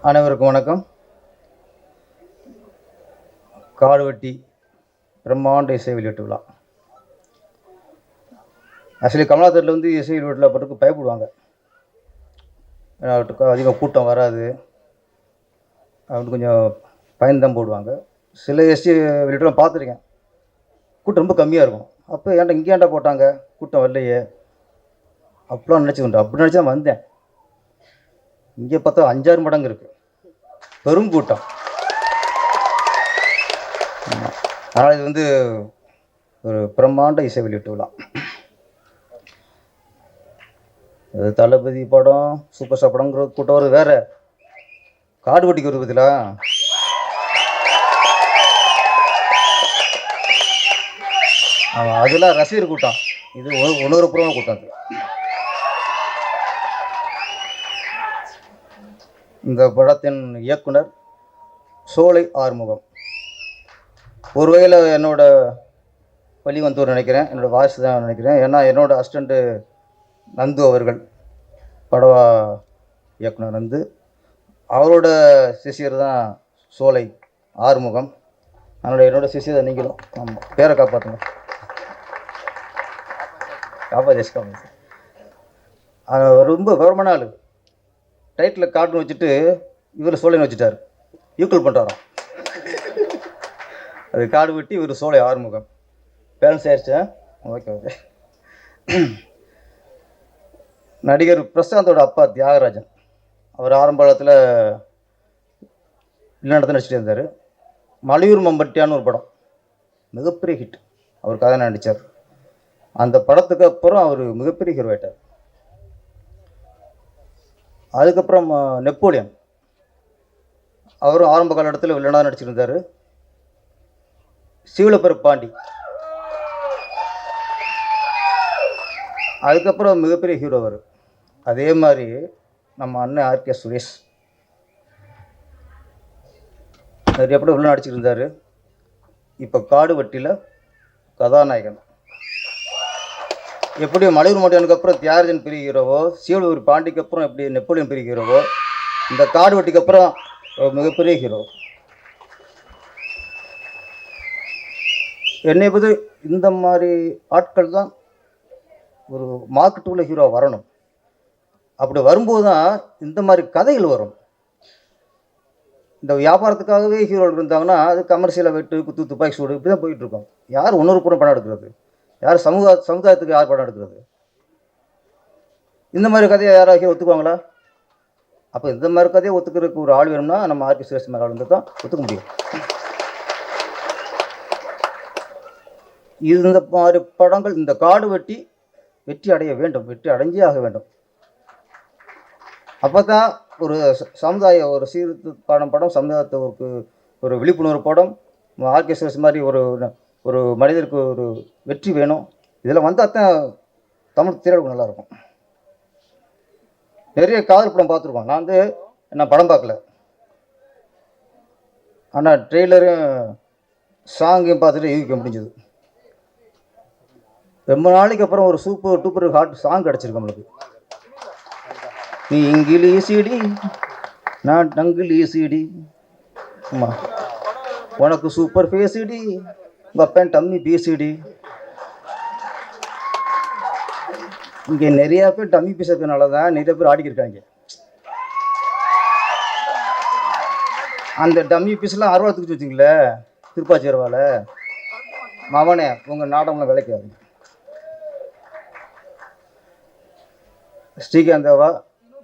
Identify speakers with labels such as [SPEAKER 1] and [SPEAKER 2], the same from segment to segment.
[SPEAKER 1] அனைவருக்கும் வணக்கம். காடுவெட்டி பிரம்மாண்ட இசை வெளியீட்டு விழா. ஆக்சுவலி கமலாதரில் வந்து இசை வெளியீட்டில் பட்டுக்கு பயப்படுவாங்க, அதிகம் கூட்டம் வராது அப்படின்னு கொஞ்சம் பயன்தான் போடுவாங்க. சில எஸ்டி வெளியீட்டெலாம் பார்த்துருக்கேன், கூட்டம் ரொம்ப கம்மியாக இருக்கும். அப்போ ஏன்டா இங்கே ஏன்டா போட்டாங்க, கூட்டம் வரலையே அப்படிலாம் நினச்சிக்கிட்டேன். அப்படி நினச்சி தான் வந்தேன். இங்கே பார்த்தா 5-6 மடங்கு இருக்குது, பெரும் கூட்டம். ஆனால் இது வந்து ஒரு பிரம்மாண்ட இசை வெளியீட்டு விழா. தளபதி படம், சூப்பர் ஸ்டார் படங்கிற கூட்டம் வருது வேற, காடுவெட்டிக்கு வருது பத்திலா. ஆமாம், அதெல்லாம் ரசிகர் கூட்டம். இது உணர்வுபூர்வமான கூட்டம். இந்த படத்தின் இயக்குனர் சோலை ஆறுமுகம். ஒரு வகையில் என்னோட வழி வந்தவர் நினைக்கிறேன், என்னோடய வாய்ஸ் தான் நினைக்கிறேன். ஏன்னா என்னோடய அசிஸ்டண்ட்டு நந்து அவர்கள், படவா இயக்குனர் நந்து, அவரோட சிஷியர் தான் சோலை ஆறுமுகம். அதனோட என்னோடய சிஷியர் தான் நீங்களும். ஆமாம், பேரை காப்பாற்றுங்க, காப்பாற்று. ரொம்ப விவரமான ஆளு. டைட்டில் கார்டுன்னு வச்சுட்டு இவர் சோலைன்னு வச்சுட்டார், ஈக்குவல் பண்ணுறாராம். அது காடு வெட்டி இவர் சோலை ஆறுமுகம். பேலன்ஸ் ஆயிடுச்சு. Okay okay. நடிகர் பிரசாந்தோட அப்பா தியாகராஜன், அவர் ஆரம்ப காலத்தில் வெளிநாட்டத்தில் நடிச்சிட்டு இருந்தார். மலையூர் மம்பட்டியான்னு ஒரு படம் மிகப்பெரிய ஹிட், அவர் கதை நடித்தார். அந்த படத்துக்கு அப்புறம் அவர் மிகப்பெரிய ஹீரோ ஆயிட்டார். அதுக்கப்புறம் நெப்போலியன், அவரும் ஆரம்ப காலகட்டத்தில் வெளிநாடு நடிச்சிருந்தார். சீவலப்பெரு பாண்டி, அதுக்கப்புறம் மிகப்பெரிய ஹீரோ அவர். அதே மாதிரி நம்ம அண்ணன் ஆர்கே சுரேஷ் நிறைய படம் வெளிநாடு நடிச்சிருந்தார். இப்போ காடுவெட்டியில் கதாநாயகன். எப்படி மலையூர் மட்டியானுக்கு அப்புறம் தியாகராஜன் பெரிய ஹீரோவோ, சீவலூர் பாண்டிக்கு அப்புறம் எப்படி நெப்போலியன் பெரிய ஹீரோவோ, இந்த காடுவெட்டிக்கு அப்புறம் மிகப்பெரிய ஹீரோ. என்னை பற்றி இந்த மாதிரி ஆட்கள் தான் ஒரு மார்க்கெட் உள்ள ஹீரோ வரணும். அப்படி வரும்போது தான் இந்த மாதிரி கதைகள் வரும். இந்த வியாபாரத்துக்காகவே ஹீரோகள் இருந்தாங்கன்னா அது கமர்ஷியலாக வெட்டு, குத்து, துப்பாக்கி சூடு இப்படி தான் போயிட்டுருக்கோம். யார் உணர்வுபூர்வம் படம் எடுக்கிறது? யார் சமுதாயத்துக்கு யார் படம் எடுக்கிறது? இந்த மாதிரி கதையை யாராவது ஒத்துக்குவாங்களா? அப்போ இந்த மாதிரி கதையை ஒத்துக்கிறதுக்கு ஒரு ஆள் வேணும்னா நம்ம ஆர்கே சுரேஷ் மாதிரி ஆள் வந்து தான் ஒத்துக்க முடியும். இந்த மாதிரி படங்கள், இந்த காடு வெற்றி அடைய வேண்டும், வெற்றி அடைஞ்சே ஆக வேண்டும். அப்போ தான் ஒரு சமுதாய ஒரு சீர்திருத்தமான படம், சமுதாயத்துக்கு ஒரு விழிப்புணர்வு படம், ஆர்கே சுரேஷ் மாதிரி ஒரு மனிதருக்கு ஒரு வெற்றி வேணும். இதில் வந்தால் தான் தமிழ் திரையுலகம் நல்லாயிருக்கும். நிறைய காதல் படம் பார்த்துருக்கோம். நான் படம் பார்க்கல, ஆனால் ட்ரெய்லரும் சாங்கையும் பார்த்துட்டு யூகிக்க முடிஞ்சது. ரொம்ப நாளைக்கு அப்புறம் ஒரு சூப்பர் டூப்பர் ஹாட் சாங் கிடச்சிருக்கு நம்மளுக்கு. நீ இங்கிலீஷிடி, நான் டங்கிலீஷிடி, ஆமாம், உனக்கு சூப்பர் ஃபேஸிடி, உங்கள் அப்பன் டம்மி பேசிடி. இங்கே நிறையா பேர் டம்மி பேசுறதுனால தான் நிறைய பேர் ஆடிக்கிருக்காங்க. அந்த டம்மி பீஸ்லாம் அறுவாத்துக்கு வச்சிங்களே திருப்பாச்சேர்வால, மவனே உங்கள் நாடகம்லாம் விளைக்காது. ஸ்ரீகாந்தவா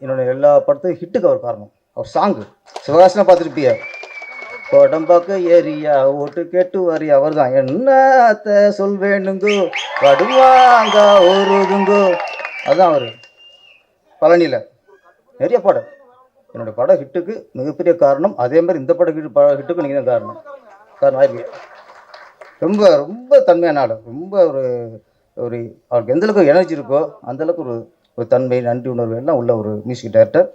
[SPEAKER 1] என்னோட எல்லா படத்தையும் ஹிட்டுக்கு அவர் காரணம். அவர் சாங்கு சிவகாசனா பார்த்துருப்பியா, உடம்பாக்க ஏரியா ஓட்டு கேட்டு வரியா, அவர் தான் என்னத்த சொல்வேணுங்கோ கடுவாங்க ஒருதுங்கோ, அதுதான் அவர். பழனியில் நிறைய படம், என்னோடய படம் ஹிட்டுக்கு மிகப்பெரிய காரணம். அதே மாதிரி இந்த படம் ஹிட்டுக்கு நீங்கள் தான் காரணம் ஆயிருக்கு. ரொம்ப ரொம்ப தன்மையான ஆள், ரொம்ப ஒரு அவருக்கு எந்தளவுக்கு எனர்ஜி இருக்கோ அந்தளவுக்கு ஒரு தன்மை, நன்றி உணர்வு எல்லாம் உள்ள ஒரு மியூசிக் டைரக்டர்.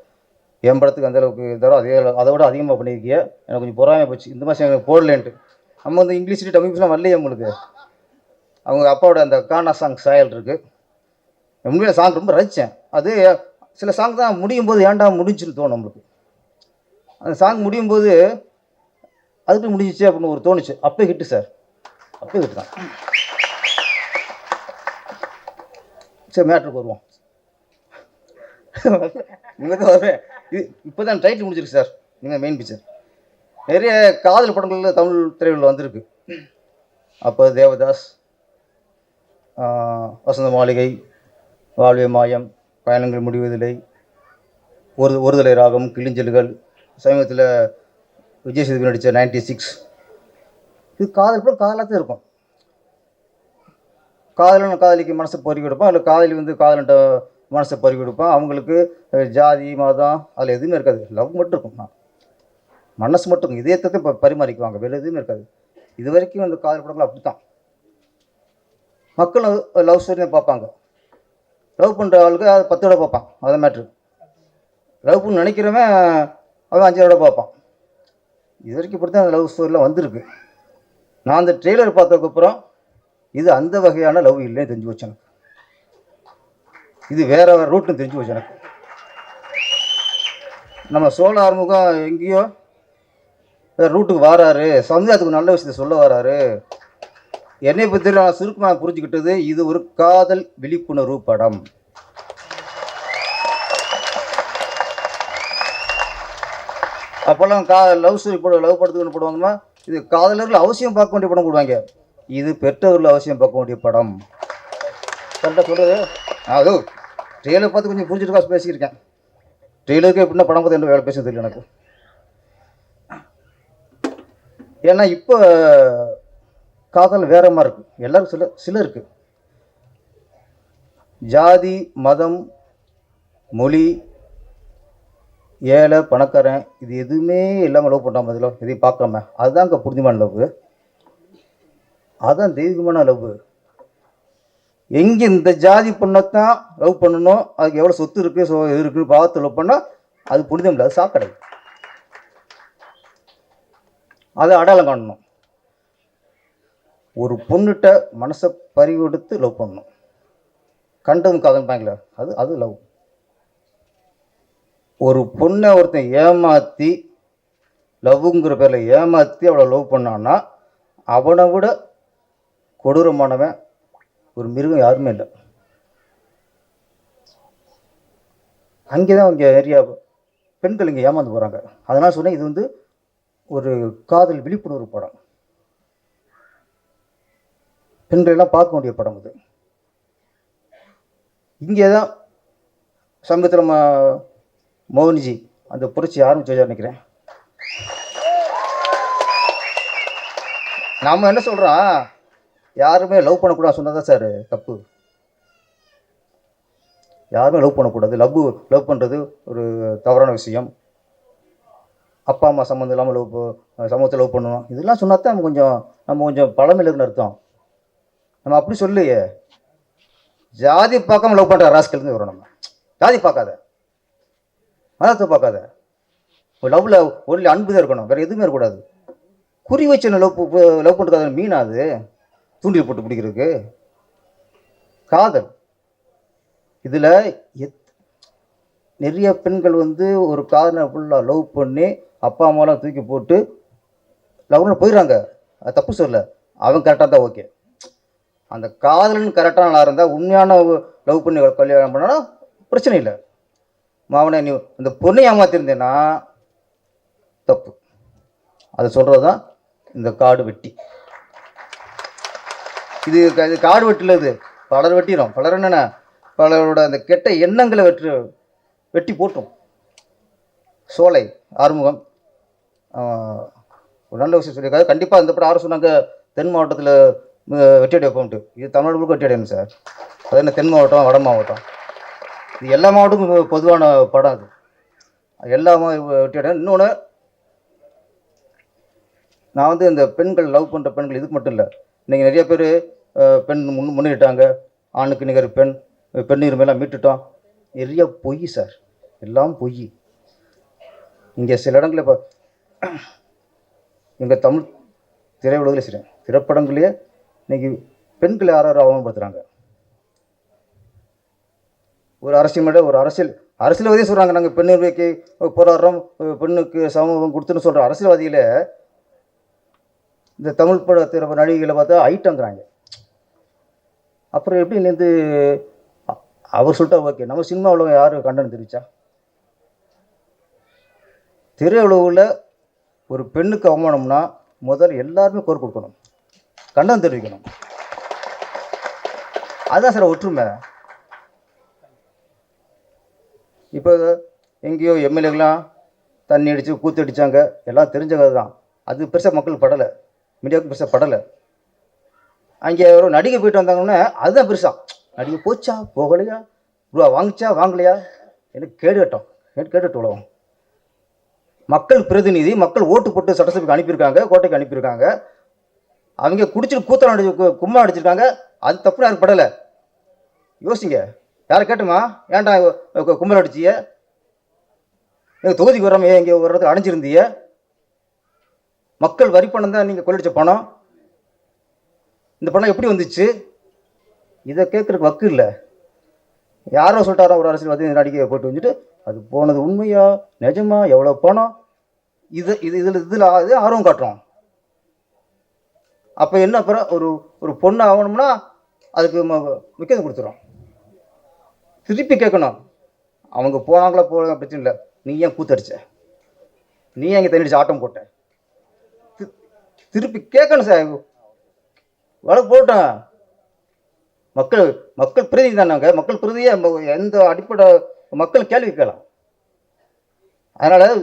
[SPEAKER 1] என் படத்துக்கு அந்தளவுக்கு தரோம், அதை விட அதிகமாக பண்ணியிருக்கிய. எனக்கு கொஞ்சம் பொறாமையாக போச்சு, இந்த மாதிரி எனக்கு போடலேன்ட்டு. நம்ம வந்து இங்கிலீஷ் தமிழ்லாம் வரலையே நம்மளுக்கு. அவங்க அப்பாவோட அந்த கானா சாங் சாயல் இருக்குது, உண்மையில சாங் ரொம்ப ரசித்தேன். அது சில சாங் தான் முடியும் போது ஏன்டா முடிஞ்சுன்னு தோணும் நம்மளுக்கு. அந்த சாங் முடியும் போது அதுக்கு முடிஞ்சிச்சு அப்படின்னு ஒரு தோணுச்சு. அப்போ ஹிட்டு சார், அப்போ ஹிட்டு தான். சரி, மேட்ருக்கு வருவோம். நீங்கள் தான் வருவேன். இது இப்போ தான் டைட்டில் முடிஞ்சிருக்கு சார். நீங்கள் மெயின் பிக்சர். நிறைய காதல் படங்கள் தமிழ் திரைகளில் வந்திருக்கு. அப்போ தேவதாஸ், வசந்த மாளிகை, வாழ்வே மாயம், பயணங்கள் முடிவதில்லை, ஒருதலை ராகம், கிளிஞ்சல்கள், சமீபத்தில் விஜய் சேதுபதி நடித்த 96. இது காதல் படம் காதலாக தான் இருக்கும். காதலன் காதலிக்கு மனசை பறி கொடுப்பான், இல்லை காதலி வந்து காதலன்ட்ட மனசை பறி கொடுப்பான். அவங்களுக்கு ஜாதி மதம் அதில் எதுவுமே இருக்காது, லவ் மட்டும் இருக்கும். மனசு மட்டும் இருக்கும், இதயத்தை பரிமாறிக்குவாங்க, வேறு எதுவுமே இருக்காது. இது வரைக்கும் அந்த காதல் படங்கள் அப்படி தான். மக்கள் லவ் ஸ்டோரி தான் பார்ப்பாங்க. லவ் பண்ணுற ஆளுக்கு அது 10 தடவை பார்ப்பான். அதை மேட்ரு. லவ் பண்ணு நினைக்கிறவன் அவன் 5 தடவை பார்ப்பான். இது வரைக்கும் இப்படி தான் அந்த லவ் ஸ்டோரிலாம் வந்திருக்கு. நான் அந்த ட்ரெய்லர் பார்த்ததுக்கப்புறம் இது அந்த வகையான லவ் இல்லைன்னு தெரிஞ்சு வச்சு எனக்கு. இது வேற வேறு ரூட்னு தெரிஞ்சு வச்சு எனக்கு. நம்ம சோழ ஆறுமுகம் எங்கேயோ வேறு ரூட்டுக்கு வராரு, சமுதாயத்துக்கு நல்ல விஷயத்தை சொல்ல வராரு. என்னை பற்றி நான் சுருக்கமாக புரிஞ்சுக்கிட்டது, இது ஒரு காதல் விழிப்புணர்வு படம். அப்போல்லாம் லவ் ஸ்டோரி லவ் படத்துக்கு போடுவாங்கன்னா இது காதலர்கள் அவசியம் பார்க்க வேண்டிய படம் போடுவாங்க. இது பெற்றவர்கள் அவசியம் பார்க்க வேண்டிய படம். கரெக்டாக சொல்கிறது. அது ட்ரெயிலர் பார்த்து கொஞ்சம் புரிஞ்சுட்டு காசு பேசியிருக்கேன். ட்ரெயிலருக்கு எப்படின்னா படம் பார்த்து என்ன வேலை பேச தெரியல எனக்கு. ஏன்னா இப்போ காதல் வேற மாதிரி இருக்கு. எல்லாரும் சிலருக்கு ஜாதி மதம் மொழி ஏழை பணக்காரன் இது எதுவுமே இல்லாமல் லவ் பண்ணாமல் அதில் எதையும் பார்க்காம அதுதான் அங்கே புரிஞ்சுமான லவ். அதுதான் தெய்வீகமான லவ். எங்கே இந்த ஜாதி பொண்ணைத்தான் லவ் பண்ணணும், அதுக்கு எவ்வளோ சொத்து இருக்குது இது இருக்குன்னு பார்த்து லவ் பண்ணால் அது புனிதம் இல்லை, அது சாக்கடை. அதை அடையாளம் காணணும். ஒரு பொண்ணுகிட்ட மனசை பறி கொடுத்து லவ் பண்ணணும். கண்டதும் காதல் பாங்கள அது லவ். ஒரு பொண்ணை ஒருத்தன் ஏமாற்றி லவ்ங்கிற பேரில் ஏமாற்றி அவளை லவ் பண்ணான்னா அவனை விட கொடூரமானவன் ஒரு மிருகம் யாருமே இல்லை. அங்கே தான் இங்கே நிறையா பெண்கள் இங்கே ஏமாந்து போகிறாங்க. அதனால் சொன்னேன், இது வந்து ஒரு காதல் விழிப்புணர்வு படம், பெண்களெல்லாம் பார்க்க வேண்டிய படம் இது. இங்கே தான் சமீபத்தில் மோகன்ஜி அந்த புரட்சி ஆரம்பிச்சு நினைக்கிறேன். நாம் என்ன சொல்கிறோம், யாருமே லவ் பண்ணக்கூடாது சொன்னதான் சார் தப்பு. யாருமே லவ் பண்ணக்கூடாது. லவ் பண்ணுறது ஒரு தவறான விஷயம். அப்பா அம்மா சம்மந்தம் இல்லாமல் சமூகத்தில் லவ் பண்ணணும் இதெல்லாம் சொன்னா தான் நம்ம கொஞ்சம் பழமையில் இருக்குன்னு அர்த்தம். நம்ம அப்படி சொல்லையே. ஜாதி பார்க்காம லவ் பண்ணுற ராஸ்கல்னு வரும். நம்ம ஜாதி பார்க்காத, மதத்தை பார்க்காத. லவ்வில் ஒன்லி அன்பு தான் இருக்கணும், வேறு எதுவுமே இருக்கக்கூடாது. குறி வச்சு லவ் பண்ணுறதுக்காக மீனா அது தூண்டில் போட்டு பிடிக்கிறதுக்கு காதல். இதில் நிறைய பெண்கள் வந்து ஒரு காதலை ஃபுல்லாக லவ் பண்ணி அப்பா அம்மாலாம் தூக்கி போட்டு லவ்னு போயிடுறாங்க. அது தப்பு சொல்ல, அவன் கரெக்டாக தான் ஓகே. அந்த காதலன் கரெக்டாக நல்லா இருந்தால் உண்மையான லவ் பண்ணி கல்யாணம் பண்ணாலும் பிரச்சனை இல்லை. மாவனை நீ அந்த பொண்ணை ஏமாத்திருந்தேன்னா தப்பு. அதை சொல்கிறது தான் இந்த காடு வெட்டி. இது காடு வெட்டில் இது பலர் வெட்டிடும். பலர் என்னென்ன பலரோட அந்த கெட்ட எண்ணங்களை வெட்டி போட்டோம். சோலை ஆறுமுகம் ஒரு நல்ல விஷயம் சொல்லியிருக்காரு. கண்டிப்பாக இந்த படம் யாரும் சொன்னாங்க தென் மாவட்டத்தில் வெட்டியடி வைப்போம்ட்டு. இது தமிழ்நாடு முழுக்க வெட்டியடி சார். அது என்ன தென் மாவட்டம் வட மாவட்டம் இது எல்லா மாவட்டமும் பொதுவான படம். அது எல்லா வெட்டியடி. இன்னொன்று, நான் வந்து இந்த பெண்கள் லவ் பண்ணுற பெண்கள் இதுக்கு மட்டும் இல்லை. இன்றைக்கி நிறைய பேர் பெண் முன்னிட்டாங்க, ஆணுக்கு நிகர் பெண் உரிமையெல்லாம் மீட்டுட்டோம். நிறைய பொய் சார், எல்லாம் பொய். இங்கே சில இடங்களில் இப்போ எங்கள் தமிழ் திரையுலகில் சரி திரைப்படங்களையே இன்றைக்கி பெண்களை யாரும் அவமானப்படுத்துகிறாங்க. ஒரு அரசியல் அரசியல்வாதியே சொல்கிறாங்க நாங்கள் பெண் உரிமைக்கு போராடுறோம், பெண்ணுக்கு சமூகம் கொடுத்துன்னு சொல்கிற அரசியல்வாதியில் இந்த தமிழ் பட நடிகைகளை பார்த்தா ஐட்டங்கிறாங்க. அப்புறம் எப்படி நேர்ந்து அவர் சொல்லிட்டா ஓகே, நம்ம சினிமாவில் யார் கண்டனம் தெரிவிச்சா? திரையுலகில் ஒரு பெண்ணுக்கு அவமானம்னா முதல்ல எல்லாருமே குரல் கொடுக்கணும், கண்டனம் தெரிவிக்கணும். அதுதான் சார் ஒற்றுமை. இப்போ எங்கேயோ எம்எல்ஏக்கெலாம் தண்ணி அடித்து கூத்து அடித்தாங்க, எல்லாம் தெரிஞ்சவங்க தான். அது பெருசாக மக்களுக்கு படலை, மீடியாவுக்கு பெருசாக படலை. அங்கே ஒரு நடிகை போயிட்டு வந்தாங்கன்னா அதுதான் பெருசாக. நடிகை போச்சா போகலையா, ரூபா வாங்கிச்சா வாங்கலையா, எனக்கு கேட்டுட்டு உலகம். மக்கள் பிரதிநிதி, மக்கள் ஓட்டு போட்டு சட்டசபைக்கு அனுப்பியிருக்காங்க, கோட்டைக்கு அனுப்பியிருக்காங்க. அவங்க குடிச்சிட்டு கூத்தம் அடிச்சு கும்மா அடிச்சிருக்காங்க, அது தப்புன்னு யாருக்கு படலை? யோசிங்க. யாரை கேட்டுமா ஏன்டா கும்பல் அடிச்சிய? எங்கள் தொகுதிக்கு வராம இங்கே ஒரு இடத்துல அடைஞ்சிருந்தீங்க. மக்கள் வரி பணம் தான் நீங்கள் கொள்ளடிச்ச பணம். இந்த பணம் எப்படி வந்துச்சு? இதை கேட்குறதுக்கு வக்கு இல்லை. யாரோ சொல்லிட்டாரோ ஒரு அரசியல்வாதி இந்த நடிகையை போட்டு வந்துட்டு அது போனது உண்மையா நிஜமா எவ்வளோ பணம், இதில் ஆர்வம் காட்டுறோம். அப்போ என்ன அப்புறம் ஒரு பொண்ணு ஆகணும்னா அதுக்கு முக்கியத்துவம் கொடுத்துரும். திருப்பி கேட்கணும், அவங்க போனாங்களா போக பிரச்சனை இல்லை, நீ ஏன் கூத்தடிச்ச, நீ ஏன் இங்கே தண்ணி அடிச்சு ஆட்டம் போட்ட, திருப்பி கேட்கணும் சார். வழக்கு போட்டோம். மக்கள் பிரதிநிதி தானாங்க, மக்கள் பிரதியே எந்த அடிப்படை மக்கள் கேள்வி கேட்கலாம். அதனால்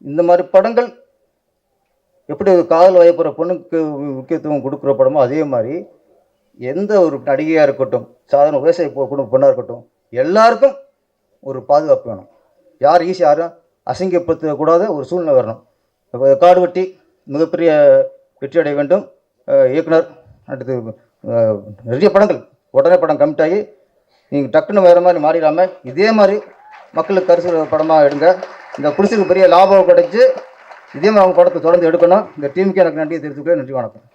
[SPEAKER 1] இந்த மாதிரி படங்கள் எப்படி காதல் வயப்புற பொண்ணுக்கு முக்கியத்துவம் கொடுக்குற படமோ அதே மாதிரி எந்த ஒரு நடிகையாக இருக்கட்டும், சாதாரண விவசாய குடும்ப பொண்ணாக இருக்கட்டும், எல்லாருக்கும் ஒரு பாதுகாப்பு வேணும். யார் ஈஸி யாரும் அசிங்கப்படுத்தக்கூடாத ஒரு சூழ்நிலை வரணும். இப்போ காடு வெட்டி மிகப்பெரிய வெற்றி அடைய வேண்டும். இயக்குனர் அடுத்து நிறைய படங்கள் உடனே படம் கமிட் ஆகி நீங்கள் டக்குன்னு வேறு மாதிரி மாறிடாமல் இதே மாதிரி மக்களுக்கு கருத்து படமாக எடுங்க. இந்த குடிசுக்கு பெரிய லாபம் கிடைச்சி இதே மாதிரி அவங்க படத்தை தொடர்ந்து எடுக்கணும். இந்த டீமுக்கு எனக்கு நன்றியை தெரிவித்துக்கிறேன். நன்றி, வணக்கம்.